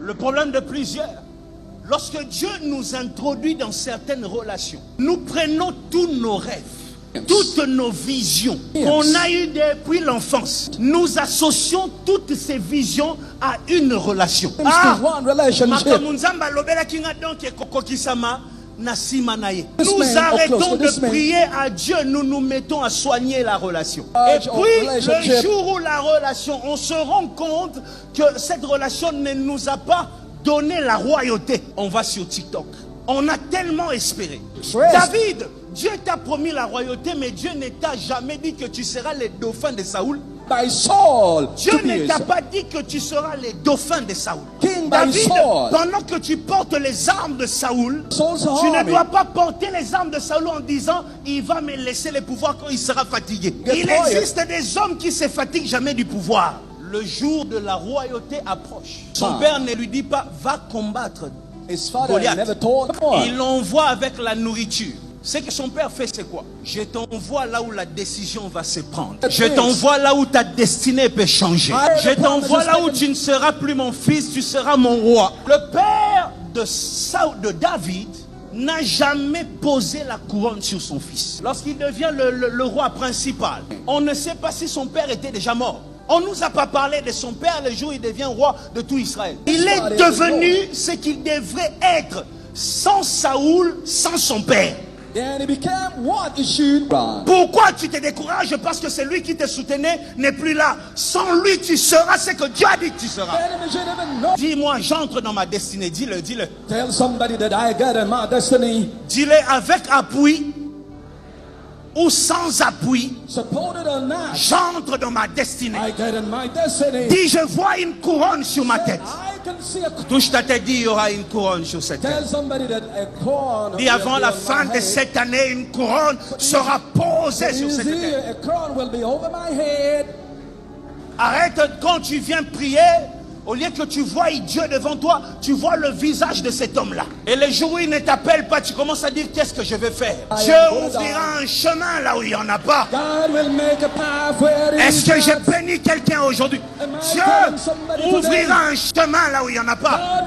Le problème de plusieurs, lorsque Dieu nous introduit dans certaines relations, nous prenons tous nos rêves, toutes nos visions qu'on a eues depuis l'enfance. Nous associons toutes ces visions à une relation. Nous arrêtons de prier à Dieu, nous nous mettons à soigner la relation. Et puis, le jour où la relation, on se rend compte que cette relation ne nous a pas donné la royauté. On va sur TikTok. On a tellement espéré. David, Dieu t'a promis la royauté, mais Dieu ne t'a jamais dit que tu seras le dauphin de Saoul. Dieu ne t'a pas dit que tu seras le dauphin de Saoul. David, pendant que tu portes les armes de Saoul, tu ne dois pas porter les armes de Saoul en disant il va me laisser le pouvoir quand il sera fatigué. Il existe des hommes qui se fatiguent jamais du pouvoir. Le jour de la royauté approche. Son père ne lui dit pas va combattre Goliath. Il l'envoie avec la nourriture. Ce que son père fait, c'est quoi? Je t'envoie là où la décision va se prendre. Je t'envoie là où ta destinée peut changer. Je t'envoie là où tu ne seras plus mon fils, tu seras mon roi. Le père de David n'a jamais posé la couronne sur son fils. Lorsqu'il devient le roi principal, on ne sait pas si son père était déjà mort. On ne nous a pas parlé de son père le jour où il devient roi de tout Israël. Il est devenu ce qu'il devrait être sans Saoul, sans son père. Pourquoi tu te décourages? Parce que celui qui te soutenait n'est plus là. Sans lui, tu seras ce que Dieu a dit que tu seras. Dis-moi, j'entre dans ma destinée. Dis-le, dis-le. Tell somebody that I got in my destiny. Dis-le avec appui ou sans appui. J'entre dans ma destinée. Dis, je vois une couronne sur ma tête. Touche ta tête, dis, il y aura une couronne sur cette tête. Dis, avant la fin de cette année, une couronne sera posée sur cette tête. Arrête quand tu viens prier. Au lieu que tu vois Dieu devant toi, tu vois le visage de cet homme-là. Et le jour où il ne t'appelle pas, tu commences à dire qu'est-ce que je vais faire. Dieu ouvrira un chemin là où il n'y en a pas. Est-ce que j'ai béni quelqu'un aujourd'hui? Dieu ouvrira un chemin là où il n'y en a pas.